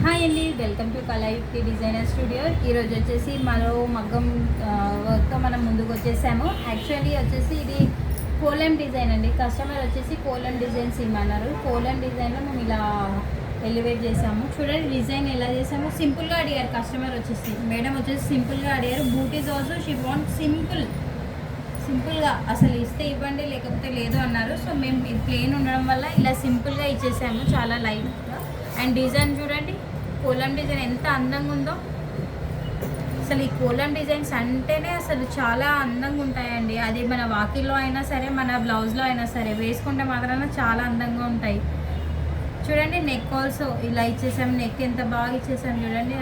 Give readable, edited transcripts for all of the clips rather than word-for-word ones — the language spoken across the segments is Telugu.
హాయ్ అండి, వెల్కమ్ టు కళాయుక్తి డిజైనర్ స్టూడియో. ఈరోజు వచ్చేసి మరో మగ్గం వర్క్తో మనం ముందుకు వచ్చేసాము. యాక్చువల్లీ వచ్చేసి ఇది కోలం డిజైన్ అండి. కస్టమర్ వచ్చేసి కోలం డిజైన్స్ ఇమ్మన్నారు. కోలం డిజైన్లో మేము ఇలా ఎలివేట్ చేసాము. చూడండి డిజైన్ ఎలా చేసాము. సింపుల్గా అడిగారు కస్టమర్ వచ్చేసి. మేడం వచ్చేసి సింపుల్గా అడిగారు. బూటీస్ ఆల్సో షీ వాంట్ సింపుల్గా అసలు ఇస్తే ఇవ్వండి లేకపోతే లేదు అన్నారు. సో మేము ఇది ప్లెయిన్ ఉండడం వల్ల ఇలా సింపుల్గా ఇచ్చేసాము, చాలా లైట్గా. అండ్ డిజైన్ చూడండి, కోలం డిజైన్ ఎంత అందంగా ఉందో. అసలు ఈ కోలం డిజైన్స్ అంటేనే అసలు చాలా అందంగా ఉంటాయండి. అది మన వాకిల్లో అయినా సరే, మన బ్లౌజ్లో అయినా సరే వేసుకుంటే మాత్రాన చాలా అందంగా ఉంటాయి. చూడండి నెక్ ఆల్సో ఇలా ఇచ్చేసాము. నెక్ ఎంత బాగా ఇచ్చేసాము చూడండి.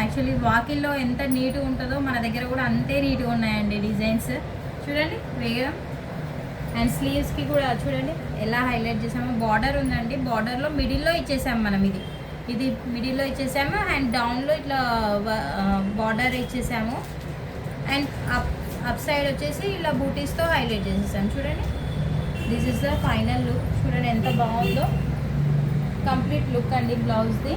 యాక్చువల్లీ వాకిల్లో ఎంత నీట్గా ఉంటుందో మన దగ్గర కూడా అంతే నీట్గా ఉన్నాయండి డిజైన్స్. చూడండి వేగం. అండ్ స్లీవ్స్కి కూడా చూడండి ఎలా హైలైట్ చేసాము. బార్డర్ ఉందండి, బార్డర్లో మిడిల్లో ఇచ్చేసాము మనం. ఇది మిడిల్లో ఇచ్చేసాము. అండ్ డౌన్లో ఇట్లా బార్డర్ ఇచ్చేసాము. అండ్ అప్ సైడ్ వచ్చేసి ఇలా బూటీస్తో హైలైట్ చేసేసాము. చూడండి this is the final look. చూడండి ఎంత బాగుందో, కంప్లీట్ లుక్ అండి బ్లౌజ్ది.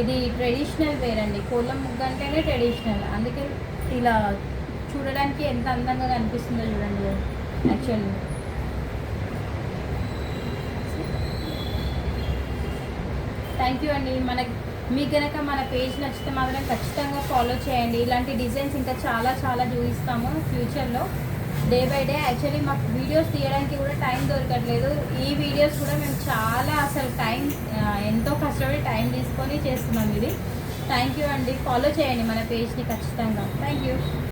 ఇది ట్రెడిషనల్ వేర్ అండి. కోలం ముగ్గు అంటేనే ట్రెడిషనల్, అందుకే ఇలా చూడడానికి ఎంత అందంగా కనిపిస్తుందో చూడండి. యాక్చువల్లీ థ్యాంక్ యూ అండి. మీకు కనుక మన పేజ్ నచ్చితే మాత్రం ఖచ్చితంగా ఫాలో చేయండి. ఇలాంటి డిజైన్స్ ఇంకా చాలా చాలా చూపిస్తాము ఫ్యూచర్లో, డే బై డే. యాక్చువల్లీ మాకు వీడియోస్ తీయడానికి కూడా టైం దొరకట్లేదు. ఈ వీడియోస్ కూడా మేము చాలా అసలు ఎంతో కష్టపడి టైం తీసుకొని చేస్తున్నాం ఇది. థ్యాంక్ యూ అండి. ఫాలో చేయండి మన పేజ్ని ఖచ్చితంగా. Thank you.